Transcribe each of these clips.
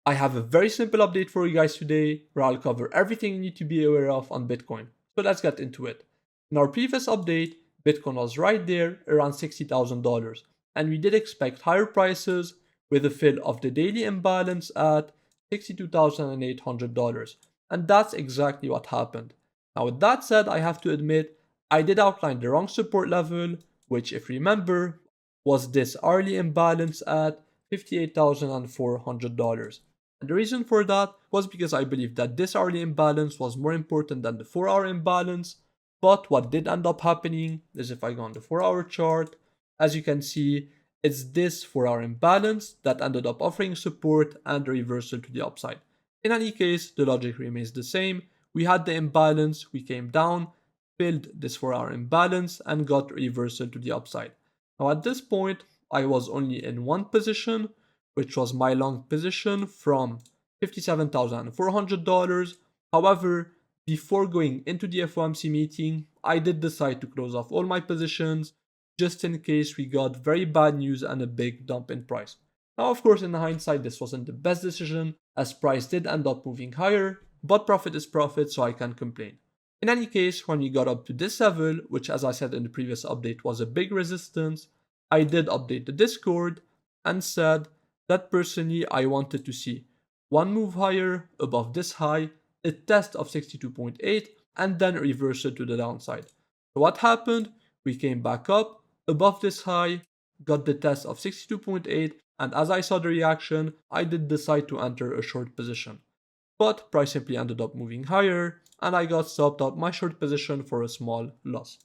I have a very simple update for you guys today where I'll cover everything you need to be aware of on Bitcoin. So let's get into it. In our previous update, Bitcoin was right there around $60,000 and we did expect higher prices with a fill of the daily imbalance at $62,800. And that's exactly what happened. Now with that said, I have to admit I did outline the wrong support level, which if you remember was this hourly imbalance at $58,400. And the reason for that was because I believe that this hourly imbalance was more important than the 4-hour imbalance. But what did end up happening is if I go on the 4-hour chart, as you can see, it's this 4-hour imbalance that ended up offering support and a reversal to the upside. In any case, the logic remains the same. We had the imbalance, we came down, filled this 4-hour imbalance, and got a reversal to the upside. Now at this point, I was only in one position, which was my long position from $57,400. However, before going into the FOMC meeting, I did decide to close off all my positions just in case we got very bad news and a big dump in price. Now, of course, in hindsight, this wasn't the best decision as price did end up moving higher, but profit is profit, so I can't complain. In any case, when we got up to this level, which as I said in the previous update was a big resistance, I did update the Discord and said that personally I wanted to see one move higher above this high, a test of 62.8, and then a reversal to the downside. So what happened? We came back up above this high, got the test of 62.8, and as I saw the reaction, I did decide to enter a short position. But price simply ended up moving higher, and I got stopped out my short position for a small loss.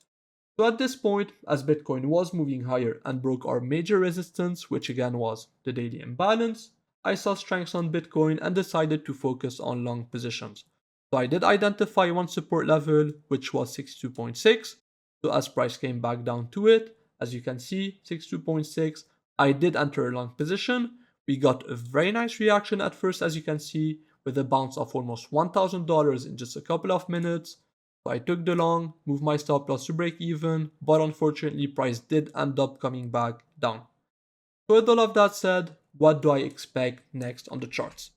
So at this point, as Bitcoin was moving higher and broke our major resistance, which again was the daily imbalance, I saw strengths on Bitcoin and decided to focus on long positions. So I did identify one support level, which was 62.6. So as price came back down to it, as you can see, 62.6, I did enter a long position. We got a very nice reaction at first, as you can see, with a bounce of almost $1,000 in just a couple of minutes. So I took the long, moved my stop loss to break even, but unfortunately price did end up coming back down. So with all of that said, what do I expect next on the charts?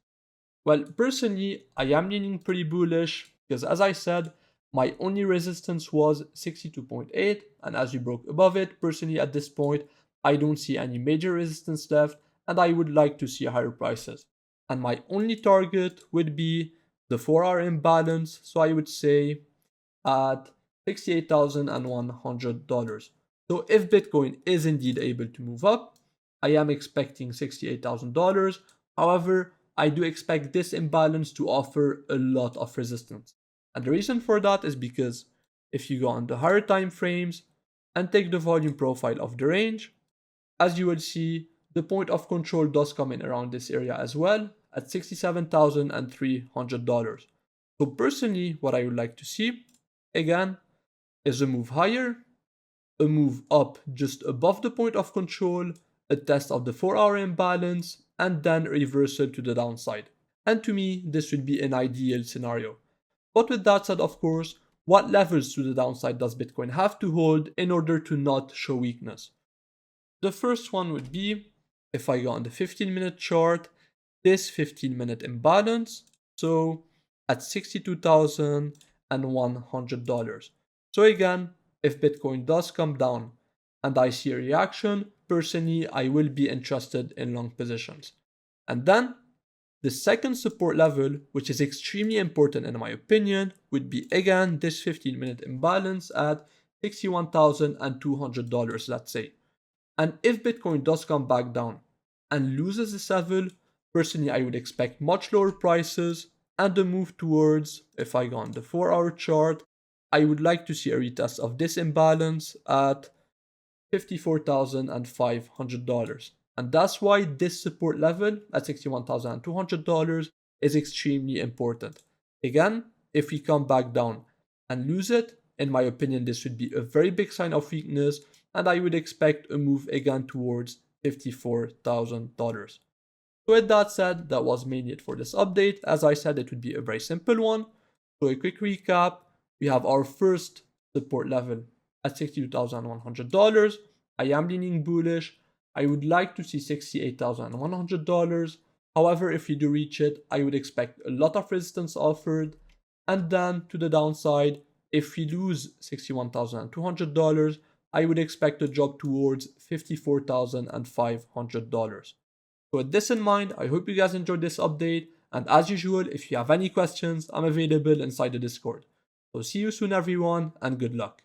Well, personally, I am leaning pretty bullish because as I said, my only resistance was 62.8, and as we broke above it, personally at this point, I don't see any major resistance left and I would like to see higher prices. And my only target would be the 4-hour imbalance, so I would say at $68,100. So if Bitcoin is indeed able to move up, I am expecting $68,000. However, I do expect this imbalance to offer a lot of resistance. And the reason for that is because if you go on the higher time frames and take the volume profile of the range, as you will see, the point of control does come in around this area as well at $67,300. So personally, what I would like to see again is a move higher, a move up just above the point of control, a test of the 4-hour imbalance, and then a reversal to the downside. And to me, this would be an ideal scenario. But with that said, of course, what levels to the downside does Bitcoin have to hold in order to not show weakness? The first one would be, if I go on the 15-minute chart, this 15-minute imbalance, so at $62,100. So again, if Bitcoin does come down and I see a reaction, personally, I will be interested in long positions. And then the second support level, which is extremely important in my opinion, would be again this 15-minute imbalance at $61,200, let's say. And if Bitcoin does come back down and loses this level, personally, I would expect much lower prices and a move towards, if I go on the 4-hour chart, I would like to see a retest of this imbalance at $54,500. And that's why this support level at $61,200 is extremely important. Again, if we come back down and lose it, in my opinion, this would be a very big sign of weakness, and I would expect a move again towards $54,000. So with that said, that was mainly it for this update. As I said, it would be a very simple one. So a quick recap, we have our first support level at $62,100. I am leaning bullish. I would like to see $68,100. However, if you do reach it, I would expect a lot of resistance offered. And then to the downside, if you lose $61,200, I would expect a drop towards $54,500. So with this in mind, I hope you guys enjoyed this update. And as usual, if you have any questions, I'm available inside the Discord. So see you soon everyone, and good luck.